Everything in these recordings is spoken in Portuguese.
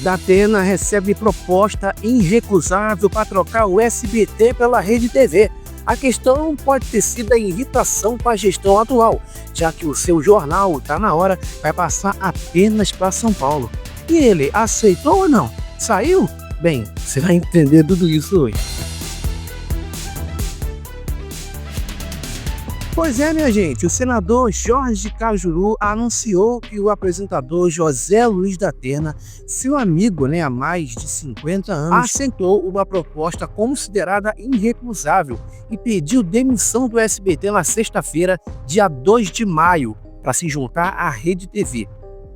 Datena recebe proposta irrecusável para trocar o SBT pela Rede TV. A questão pode ter sido a irritação com a gestão atual, já que o seu jornal, Tá Na Hora, vai passar apenas para São Paulo. E ele aceitou ou não? Saiu? Bem, você vai entender tudo isso hoje. Pois é, minha gente, o senador Jorge Cajuru anunciou que o apresentador José Luiz Datena, seu amigo há mais de 50 anos, aceitou uma proposta considerada irrecusável e pediu demissão do SBT na sexta-feira, dia 2 de maio, para se juntar à Rede TV.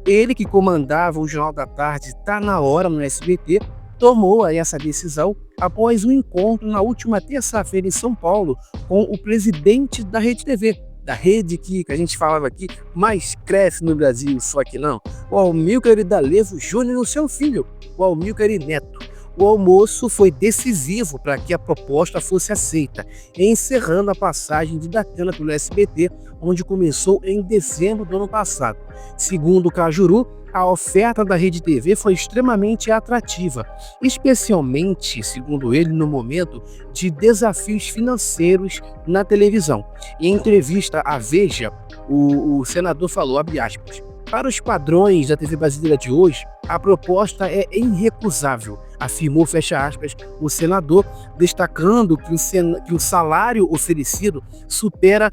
Ele, que comandava o Jornal da Tarde Tá Na Hora no SBT, tomou essa decisão após um encontro na última terça-feira em São Paulo com o presidente da Rede TV, da rede que a gente falava aqui, mais cresce no Brasil, só que não, o Amílcar D'Alevo Júnior e seu filho, o Amílcar Neto. O almoço foi decisivo para que a proposta fosse aceita, encerrando a passagem de Datena pelo SBT, onde começou em dezembro do ano passado. Segundo o Cajuru, a oferta da Rede TV foi extremamente atrativa, especialmente, segundo ele, no momento de desafios financeiros na televisão. Em entrevista à Veja, o senador falou, abre aspas, para os padrões da TV brasileira de hoje, a proposta é irrecusável, afirmou, fecha aspas, o senador, destacando que o salário oferecido superava,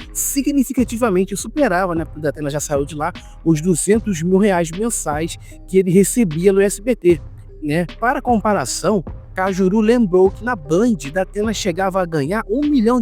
porque o Datena já saiu de lá, os R$200 mil mensais que ele recebia no SBT. Para comparação, Cajuru lembrou que na Band, Datena chegava a ganhar R$1 milhão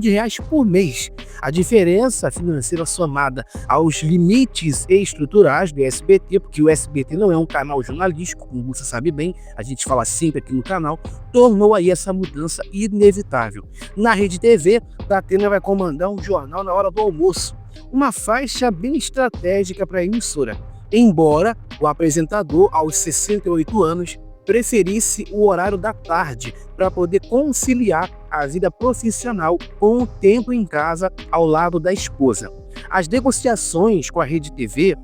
por mês. A diferença financeira somada aos limites estruturais do SBT, porque o SBT não é um canal jornalístico, como você sabe bem, a gente fala sempre aqui no canal, tornou aí essa mudança inevitável. Na Rede TV, Datena vai comandar um jornal na hora do almoço, uma faixa bem estratégica para a emissora. Embora o apresentador, aos 68 anos, preferisse o horário da tarde para poder conciliar a vida profissional com o tempo em casa ao lado da esposa. As negociações com a Rede TV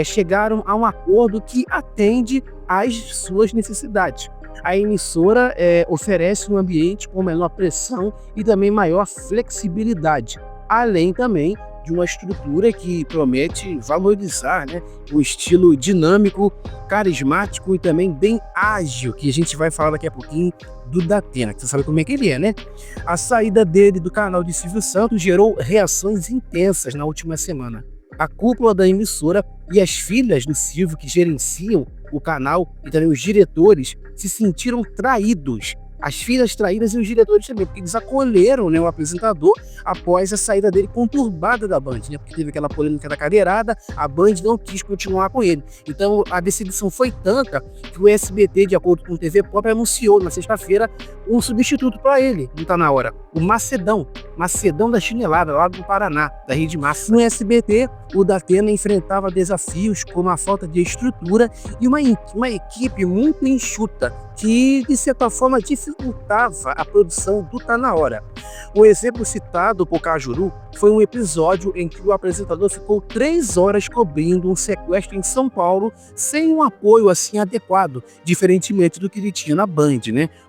chegaram a um acordo que atende às suas necessidades. A emissora oferece um ambiente com menor pressão e também maior flexibilidade, além também de uma estrutura que promete valorizar o estilo dinâmico, carismático e também bem ágil, que a gente vai falar daqui a pouquinho do Datena, que você sabe como é que ele é, A saída dele do canal de Silvio Santos gerou reações intensas na última semana. A cúpula da emissora e as filhas do Silvio, que gerenciam o canal, e também os diretores, se sentiram traídos. As filhas traídas e os diretores também, porque eles acolheram o apresentador após a saída dele conturbada da Band, porque teve aquela polêmica da cadeirada, a Band não quis continuar com ele. Então a decepção foi tanta que o SBT, de acordo com o TV Pop, anunciou na sexta-feira um substituto para ele, não tá na hora, o Macedão da Chinelada, lá do Paraná, da Rede Massa. No SBT, o Datena enfrentava desafios como a falta de estrutura e uma equipe muito enxuta, que de certa forma dificultava a produção do Tá Na Hora. O exemplo citado por Cajuru foi um episódio em que o apresentador ficou 3 horas cobrindo um sequestro em São Paulo sem um apoio adequado, diferentemente do que ele tinha na Band,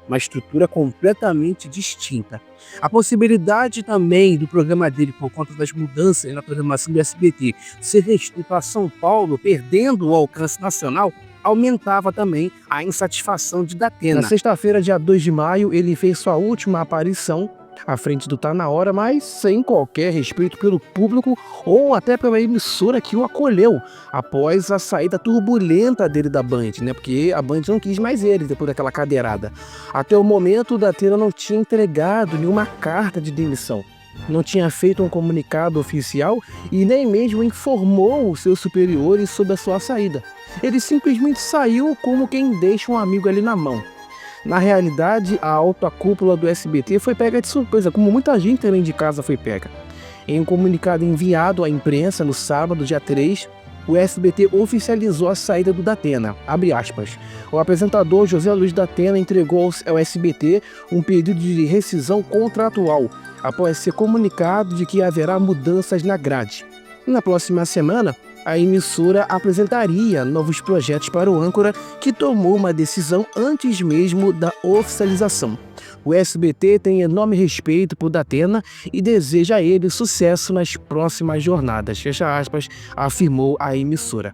uma estrutura completamente distinta. A possibilidade também do programa dele, por conta das mudanças na programação do SBT, ser restrito a São Paulo, perdendo o alcance nacional, aumentava também a insatisfação de Datena. Na sexta-feira, dia 2 de maio, ele fez sua última aparição à frente do Tá Na Hora, mas sem qualquer respeito pelo público ou até pela emissora que o acolheu após a saída turbulenta dele da Band, porque a Band não quis mais ele depois daquela cadeirada. Até o momento, o Datena não tinha entregado nenhuma carta de demissão, não tinha feito um comunicado oficial e nem mesmo informou os seus superiores sobre a sua saída. Ele simplesmente saiu como quem deixa um amigo ali na mão. Na realidade, a alta cúpula do SBT foi pega de surpresa, como muita gente também de casa foi pega. Em um comunicado enviado à imprensa no sábado, dia 3, o SBT oficializou a saída do Datena, abre aspas. O apresentador José Luiz Datena entregou ao SBT um pedido de rescisão contratual, após ser comunicado de que haverá mudanças na grade. Na próxima semana, a emissora apresentaria novos projetos para o âncora, que tomou uma decisão antes mesmo da oficialização. O SBT tem enorme respeito por Datena e deseja a ele sucesso nas próximas jornadas, fecha aspas, afirmou a emissora.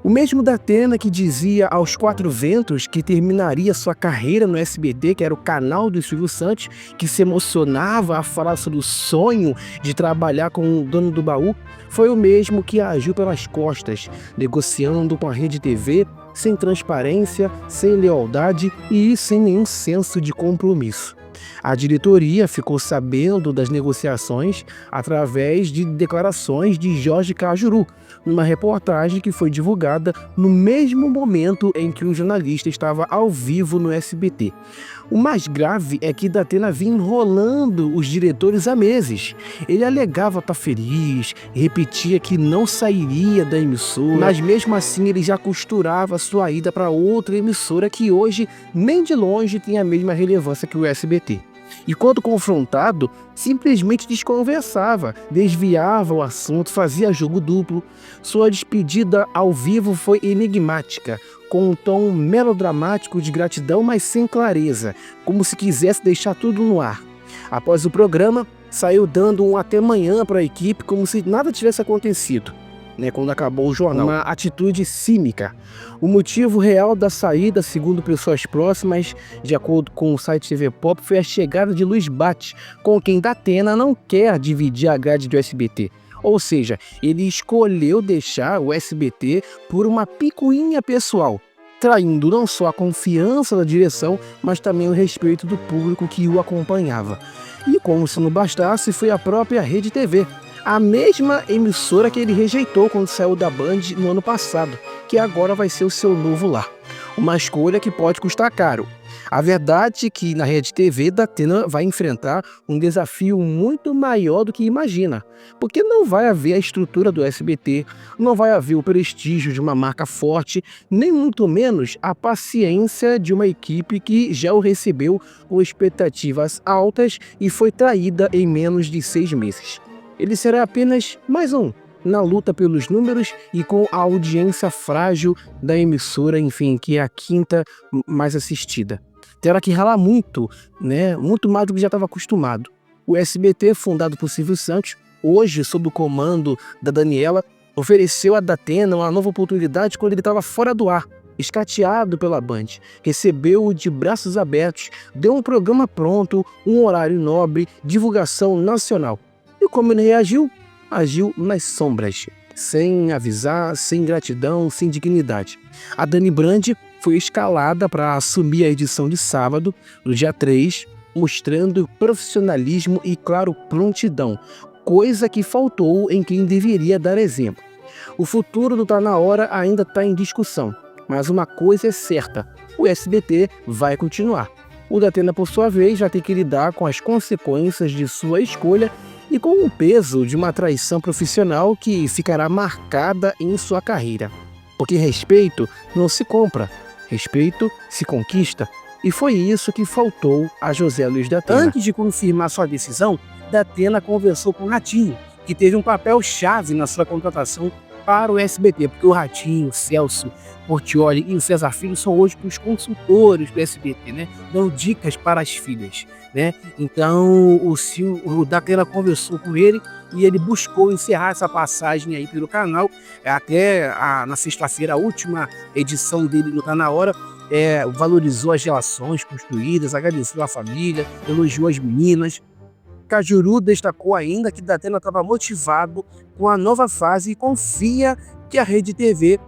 O mesmo Datena que dizia aos quatro ventos que terminaria sua carreira no SBT, que era o canal do Silvio Santos, que se emocionava a falar sobre o sonho de trabalhar com o dono do baú, foi o mesmo que agiu pelas costas, negociando com a Rede TV, sem transparência, sem lealdade e sem nenhum senso de compromisso. A diretoria ficou sabendo das negociações através de declarações de Jorge Cajuru, numa reportagem que foi divulgada no mesmo momento em que o jornalista estava ao vivo no SBT. O mais grave é que Datena vinha enrolando os diretores há meses. Ele alegava estar feliz, repetia que não sairia da emissora, mas mesmo assim ele já costurava sua ida para outra emissora que hoje nem de longe tem a mesma relevância que o SBT. E quando confrontado, simplesmente desconversava, desviava o assunto, fazia jogo duplo. Sua despedida ao vivo foi enigmática, com um tom melodramático de gratidão, mas sem clareza, como se quisesse deixar tudo no ar. Após o programa, saiu dando um até amanhã para a equipe, como se nada tivesse acontecido, quando acabou o jornal. Uma atitude cínica. O motivo real da saída, segundo pessoas próximas, de acordo com o site TV Pop, foi a chegada de Luiz Bate, com quem Datena não quer dividir a grade do SBT. Ou seja, ele escolheu deixar o SBT por uma picuinha pessoal, traindo não só a confiança da direção, mas também o respeito do público que o acompanhava. E como se não bastasse, foi a própria Rede TV, a mesma emissora que ele rejeitou quando saiu da Band no ano passado, que agora vai ser o seu novo lar. Uma escolha que pode custar caro. A verdade é que na Rede TV, Datena vai enfrentar um desafio muito maior do que imagina, porque não vai haver a estrutura do SBT, não vai haver o prestígio de uma marca forte, nem muito menos a paciência de uma equipe que já o recebeu com expectativas altas e foi traída em menos de 6 meses. Ele será apenas mais um na luta pelos números e com a audiência frágil da emissora, enfim, que é a quinta mais assistida. Terá que ralar muito, muito mais do que já estava acostumado. O SBT, fundado por Silvio Santos, hoje sob o comando da Daniela, ofereceu a Datena uma nova oportunidade quando ele estava fora do ar, escateado pela Band. Recebeu-o de braços abertos, deu um programa pronto, um horário nobre, divulgação nacional. E como ele reagiu? Agiu nas sombras, sem avisar, sem gratidão, sem dignidade. A Dani Brandi foi escalada para assumir a edição de sábado, no dia 3, mostrando profissionalismo e, claro, prontidão, coisa que faltou em quem deveria dar exemplo. O futuro do Tá Na Hora ainda está em discussão, mas uma coisa é certa, o SBT vai continuar. O Datena, por sua vez, vai ter que lidar com as consequências de sua escolha e com o peso de uma traição profissional que ficará marcada em sua carreira. Porque respeito não se compra, respeito se conquista. E foi isso que faltou a José Luiz Datena. Antes de confirmar sua decisão, Datena conversou com o Ratinho, que teve um papel chave na sua contratação para o SBT, porque o Ratinho, o Celso Portiolli e o César Filho são hoje os consultores do SBT, dão dicas para as filhas, Então o Datena conversou com ele e ele buscou encerrar essa passagem aí pelo canal, até na sexta-feira, a última edição dele no Tá Na Hora, valorizou as relações construídas, agradeceu a família, elogiou as meninas. Cajuru destacou ainda que Datena estava motivado com a nova fase e confia que a Rede TV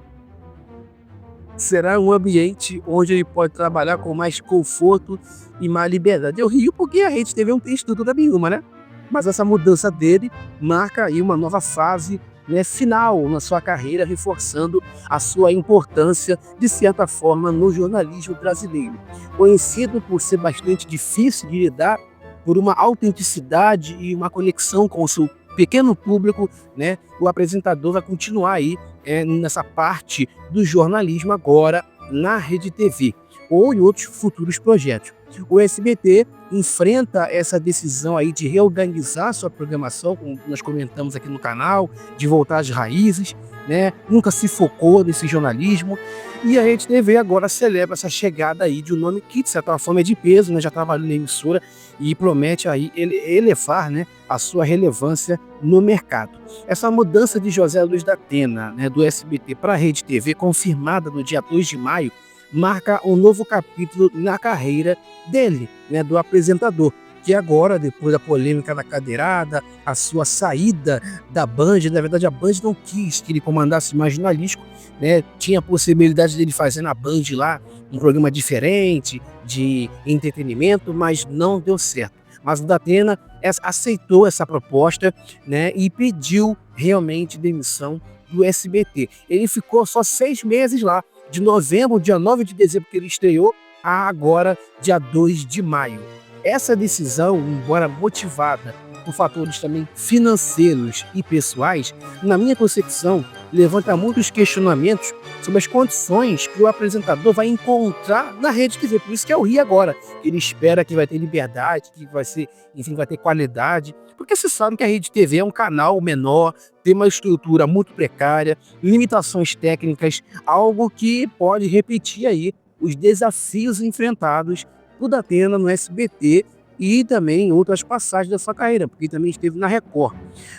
será um ambiente onde ele pode trabalhar com mais conforto e mais liberdade. Eu rio porque a Rede TV não tem estrutura nenhuma, Mas essa mudança dele marca aí uma nova fase, final na sua carreira, reforçando a sua importância, de certa forma, no jornalismo brasileiro. Conhecido por ser bastante difícil de lidar, por uma autenticidade e uma conexão com o seu pequeno público, o apresentador vai continuar aí nessa parte do jornalismo agora na Rede TV ou em outros futuros projetos. O SBT enfrenta essa decisão aí de reorganizar sua programação, como nós comentamos aqui no canal, de voltar às raízes, né? Nunca se focou nesse jornalismo. E a Rede TV agora celebra essa chegada aí de um nome que, de certa forma, é de peso, né? Já trabalhou na emissora e promete aí elevar, né, a sua relevância no mercado. Essa mudança de José Luiz da Atena, né, do SBT para a Rede TV, confirmada no dia 2 de maio, marca um novo capítulo na carreira dele, né, do apresentador, que agora, depois da polêmica da cadeirada, a sua saída da Band, na verdade a Band não quis que ele comandasse mais jornalístico, né, tinha a possibilidade dele fazer na Band lá um programa diferente, de entretenimento, mas não deu certo. Mas o Datena aceitou essa proposta, né, e pediu realmente demissão do SBT. Ele ficou só 6 meses lá, de novembro, dia 9 de dezembro que ele estreou, a agora, dia 2 de maio. Essa decisão, embora motivada por fatores também financeiros e pessoais, na minha concepção, levanta muitos questionamentos sobre as condições que o apresentador vai encontrar na Rede TV. Por isso que eu ri agora. Ele espera que vai ter liberdade, que vai ser, enfim, vai ter qualidade. Porque você sabe que a Rede TV é um canal menor, tem uma estrutura muito precária, limitações técnicas, algo que pode repetir aí os desafios enfrentados por Datena no SBT e também em outras passagens da sua carreira, porque também esteve na Record.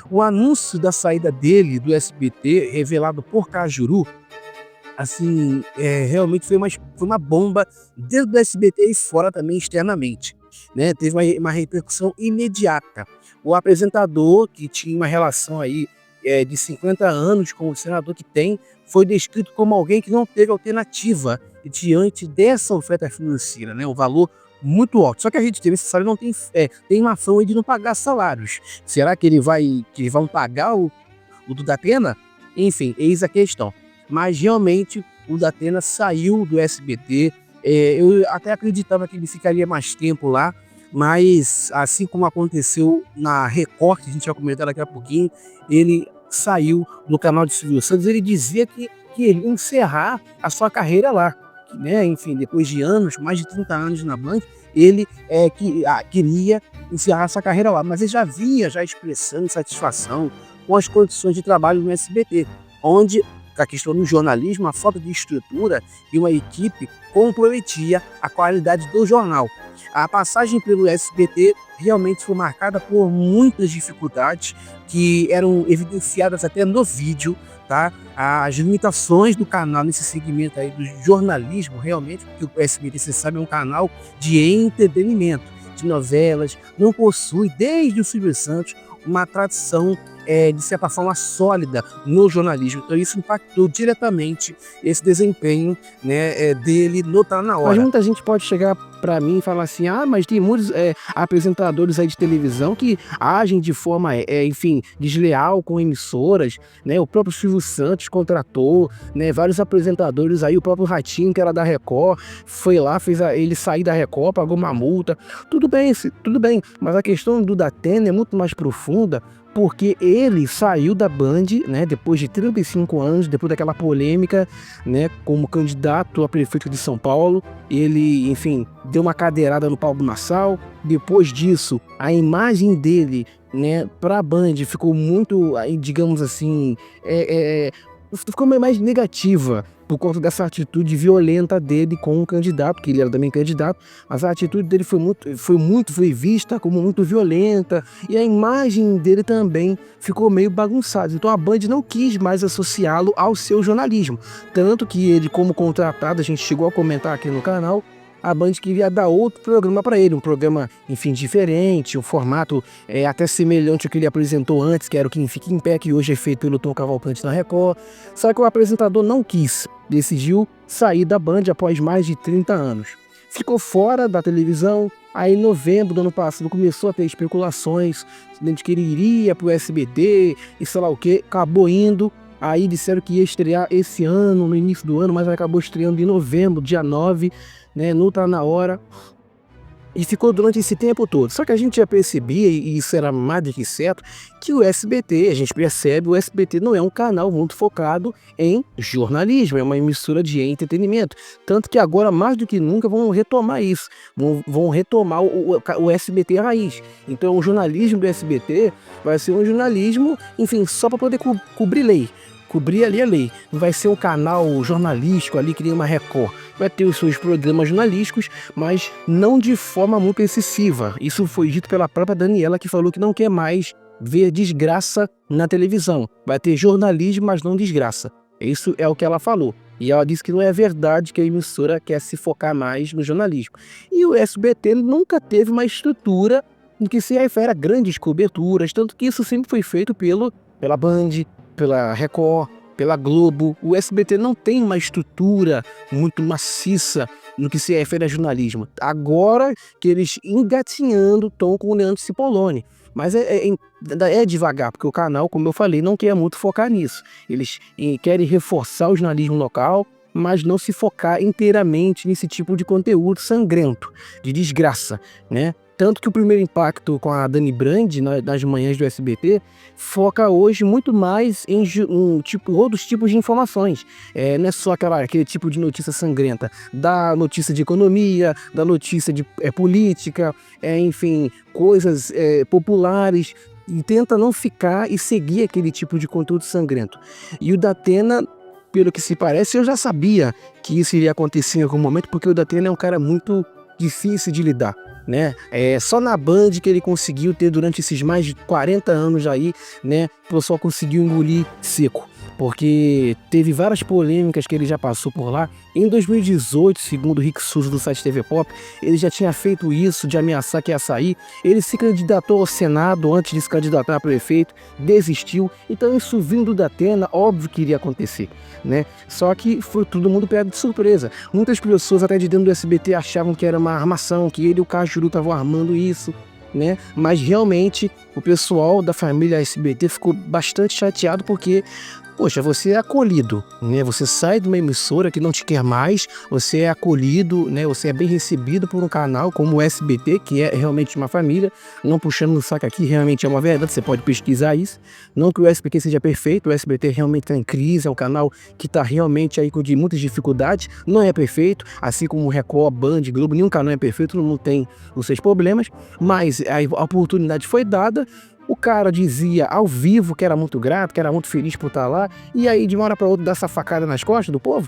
O anúncio da saída dele do SBT, revelado por Cajuru, assim, realmente foi uma bomba dentro do SBT e fora também externamente, né? Teve uma repercussão imediata. O apresentador, que tinha uma relação aí de 50 anos com o senador que tem, foi descrito como alguém que não teve alternativa diante dessa oferta financeira, né? O valor muito alto. Só que a Rede TV, você sabe, não tem uma fama de não pagar salários. Será que eles vão pagar o do Datena? Enfim, eis a questão. Mas realmente o Datena saiu do SBT. Eu até acreditava que ele ficaria mais tempo lá, mas assim como aconteceu na Record, que a gente vai comentar daqui a pouquinho, ele saiu do canal de Silvio Santos. Ele dizia que ele ia encerrar a sua carreira lá, né? Enfim, depois de anos, mais de 30 anos na Band, ele queria encerrar essa carreira lá, mas ele já vinha expressando satisfação com as condições de trabalho no SBT, onde a questão do jornalismo, a falta de estrutura e uma equipe comprometia a qualidade do jornal. A passagem pelo SBT realmente foi marcada por muitas dificuldades que eram evidenciadas até no vídeo, tá? As limitações do canal nesse segmento aí do jornalismo, realmente, porque o SBT, você sabe, é um canal de entretenimento, de novelas, não possui, desde o Silvio Santos, uma tradição de certa forma sólida no jornalismo. Então isso impactou diretamente esse desempenho, né, dele no Tá Na Hora. Mas muita gente pode chegar para mim e falar assim, mas tem muitos apresentadores aí de televisão que agem de forma, enfim, desleal com emissoras, né? O próprio Silvio Santos contratou, né, vários apresentadores aí, o próprio Ratinho, que era da Record, foi lá, ele sair da Record, pagou uma multa. Tudo bem, mas a questão do Datena é muito mais profunda, porque ele saiu da Band, né, depois de 35 anos, depois daquela polêmica, né, como candidato a prefeito de São Paulo. Ele, enfim, deu uma cadeirada no Pablo Marçal. Depois disso, a imagem dele, né, para a Band ficou muito, digamos assim, ficou mais negativa por conta dessa atitude violenta dele com o candidato, que ele era também candidato, mas a atitude dele foi vista como muito violenta, e a imagem dele também ficou meio bagunçada. Então a Band não quis mais associá-lo ao seu jornalismo, tanto que ele, como contratado, a gente chegou a comentar aqui no canal, a Band queria dar outro programa para ele, um programa, enfim, diferente, um formato até semelhante ao que ele apresentou antes, que era o Quem Fica em Pé, que hoje é feito pelo Tom Cavalcante na Record. Só que o apresentador não quis, decidiu sair da Band após mais de 30 anos. Ficou fora da televisão. Aí em novembro do ano passado começou a ter especulações de que ele iria para o SBT e sei lá o que, acabou indo. Aí disseram que ia estrear esse ano, no início do ano, mas acabou estreando em novembro, dia 9, né, no Tá Na Hora. E ficou durante esse tempo todo. Só que a gente já percebia, e isso era mais do que certo, que o SBT, a gente percebe, o SBT não é um canal muito focado em jornalismo, é uma emissora de entretenimento. Tanto que agora, mais do que nunca, vão retomar isso, vão retomar o SBT raiz. Então o jornalismo do SBT vai ser um jornalismo, enfim, só para poder cobrir lei. Cobrir ali a lei. Não vai ser um canal jornalístico ali que nem uma Record. Vai ter os seus programas jornalísticos, mas não de forma muito excessiva. Isso foi dito pela própria Daniela, que falou que não quer mais ver desgraça na televisão. Vai ter jornalismo, mas não desgraça. Isso é o que ela falou. E ela disse que não é verdade que a emissora quer se focar mais no jornalismo. E o SBT nunca teve uma estrutura no que se refere a grandes coberturas, tanto que isso sempre foi feito pela Band, pela Record, pela Globo. O SBT não tem uma estrutura muito maciça no que se refere a jornalismo. Agora que eles engatinhando estão com o Leandro Cipollone. Mas é devagar, porque o canal, como eu falei, não quer muito focar nisso. Eles querem reforçar o jornalismo local, mas não se focar inteiramente nesse tipo de conteúdo sangrento, de desgraça, né? Tanto que o primeiro impacto com a Dani Brand nas manhãs do SBT foca hoje muito mais em outros tipos de informações. Não é só aquele tipo de notícia sangrenta, da notícia de economia, da notícia de política, enfim, coisas populares. E tenta não ficar e seguir aquele tipo de conteúdo sangrento. E o Datena, pelo que se parece, eu já sabia que isso iria acontecer em algum momento, porque o Datena é um cara muito difícil de lidar, né? Só na Band que ele conseguiu ter durante esses mais de 40 anos aí, né? O pessoal conseguiu engolir seco, porque teve várias polêmicas que ele já passou por lá. Em 2018, segundo o Rick Souza do site TV Pop, ele já tinha feito isso de ameaçar que ia sair. Ele se candidatou ao Senado antes de se candidatar a prefeito, desistiu. Então isso vindo da Atena, óbvio que iria acontecer, né? Só que foi todo mundo pego de surpresa. Muitas pessoas até de dentro do SBT achavam que era uma armação, que ele e o Cajuru estavam armando isso, né? Mas realmente o pessoal da família SBT ficou bastante chateado porque, poxa, você é acolhido, né? Você sai de uma emissora que não te quer mais, você é acolhido, né? Você é bem recebido por um canal como o SBT, que é realmente uma família. Não puxando no saco aqui, realmente é uma verdade, você pode pesquisar isso. Não que o SBT seja perfeito, o SBT realmente está em crise, é um canal que está realmente aí com muitas dificuldades, não é perfeito, assim como Record, Band, Globo, nenhum canal é perfeito, todo mundo tem os seus problemas, mas a oportunidade foi dada. O cara dizia ao vivo que era muito grato, que era muito feliz por estar lá, e aí de uma hora para outra dá essa facada nas costas do povo.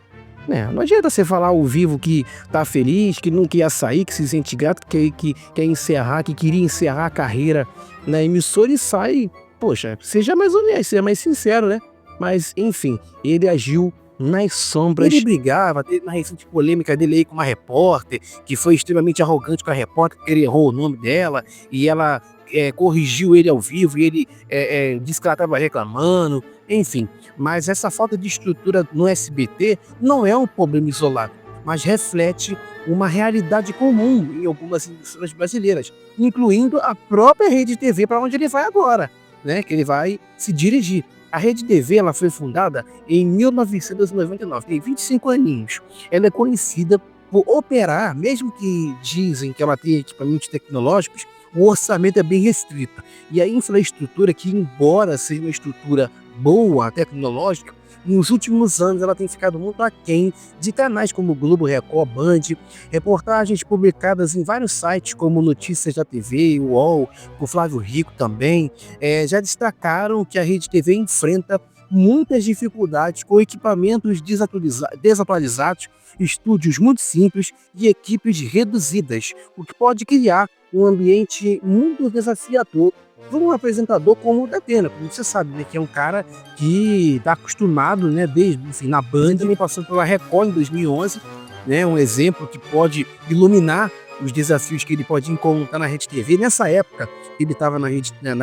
Não adianta você falar ao vivo que tá feliz, que não quer sair, que se sente grato, que quer encerrar, que queria encerrar a carreira na emissora e sai. Poxa, seja mais honesto, seja mais sincero, né? Mas, enfim, ele agiu nas sombras. Ele brigava, teve uma recente polêmica dele aí com uma repórter, que foi extremamente arrogante com a repórter, porque ele errou o nome dela, e ela corrigiu ele ao vivo, e ele disse que ela estava reclamando, enfim. Mas essa falta de estrutura no SBT não é um problema isolado, mas reflete uma realidade comum em algumas emissoras brasileiras, incluindo a própria Rede TV, para onde ele vai agora, né? Que ele vai se dirigir. A Rede TV ela foi fundada em 1999, tem 25 aninhos. Ela é conhecida por operar, mesmo que dizem que ela tem equipamentos tecnológicos, o orçamento é bem restrito. E a infraestrutura, que embora seja uma estrutura boa, tecnológica, nos últimos anos ela tem ficado muito aquém de canais como Globo, Record, Band. Reportagens publicadas em vários sites como Notícias da TV, UOL, o Flávio Rico também, já destacaram que a Rede TV enfrenta muitas dificuldades com equipamentos desatualizados, estúdios muito simples e equipes reduzidas, o que pode criar um ambiente muito desafiador para um apresentador como o Datena, como você sabe, né, que é um cara que está acostumado, né, desde na Band, também passou pela Record em 2011, né, um exemplo que pode iluminar os desafios que ele pode encontrar na Rede TV. Nessa época, ele estava na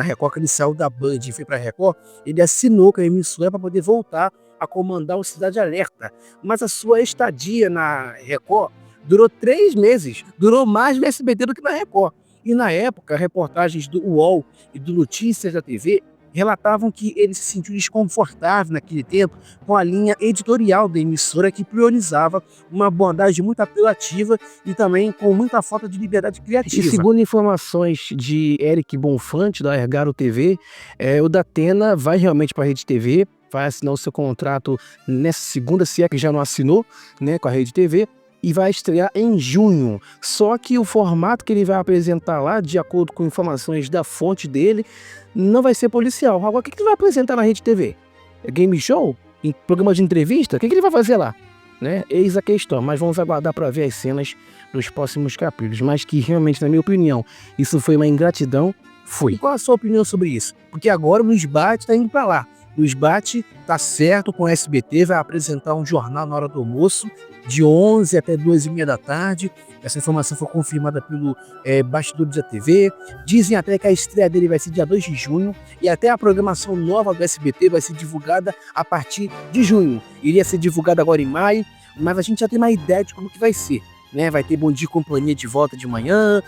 Record, que ele saiu da Band e foi para a Record, ele assinou com a emissora para poder voltar a comandar o Cidade Alerta. Mas a sua estadia na Record durou 3 meses, durou mais no SBT do que na Record. E na época, reportagens do UOL e do Notícias da TV relatavam que ele se sentiu desconfortável naquele tempo com a linha editorial da emissora, que priorizava uma abordagem muito apelativa e também com muita falta de liberdade E criativa. segundo informações de Eric Bonfante, da Ergaro TV, o Datena vai realmente para a Rede TV, vai assinar o seu contrato nessa segunda, se é que já não assinou, né, com a Rede TV, e vai estrear em junho. Só que o formato que ele vai apresentar lá, de acordo com informações da fonte dele, não vai ser policial. Agora, o que ele vai apresentar na Rede TV? É game show? Em programa de entrevista? O que ele vai fazer lá? Né? Eis a questão, mas vamos aguardar para ver as cenas dos próximos capítulos. Mas que realmente, na minha opinião, isso foi uma ingratidão, foi. E qual a sua opinião sobre isso? Porque agora o Luiz Bate está indo para lá. Luiz Bate tá certo com o SBT, vai apresentar um jornal na hora do almoço, de 11 até 2h30 da tarde. Essa informação foi confirmada pelo Bastidores da TV. Dizem até que a estreia dele vai ser dia 2 de junho e até a programação nova do SBT vai ser divulgada a partir de junho. Iria ser divulgada agora em maio, mas a gente já tem uma ideia de como que vai ser. Né? Vai ter Bom Dia e Companhia de volta de manhã,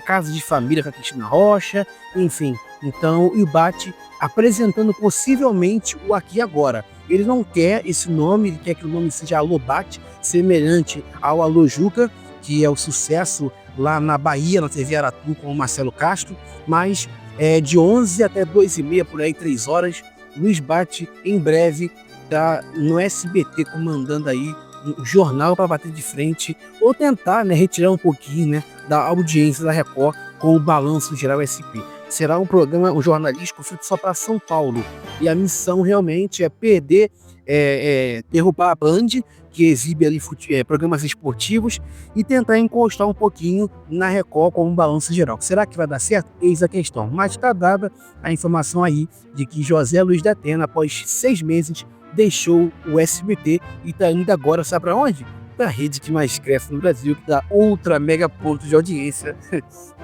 Casa de Família com a Cristina Rocha, enfim. Então, o Bate apresentando possivelmente o Aqui e Agora. Ele não quer esse nome, ele quer que o nome seja Alô Bate, semelhante ao Alô Juca, que é o sucesso lá na Bahia, na TV Aratu, com o Marcelo Castro, mas de 11 até 2h30, por aí, 3 horas, Luiz Bate, em breve, tá no SBT comandando aí um jornal para bater de frente, ou tentar, né, retirar um pouquinho, né, da audiência da Record com o Balanço Geral SP. Será um programa, um jornalístico feito só para São Paulo. E a missão realmente é perder, derrubar a Band, que exibe ali programas esportivos, e tentar encostar um pouquinho na Record com um Balanço Geral. Será que vai dar certo? Eis a questão. Mas está dada a informação aí de que José Luiz Datena, após 6 meses, deixou o SBT e está indo agora, sabe para onde? Para a rede que mais cresce no Brasil, que dá outra mega ponto de audiência.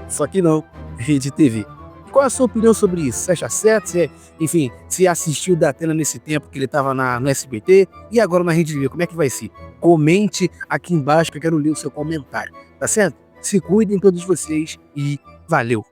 Só que não, Rede TV. Qual é a sua opinião sobre isso? Você acha certo? Enfim, se assistiu o Datena nesse tempo que ele estava no SBT e agora na Rede TV, como é que vai ser? Comente aqui embaixo que eu quero ler o seu comentário, tá certo? Se cuidem todos vocês e valeu!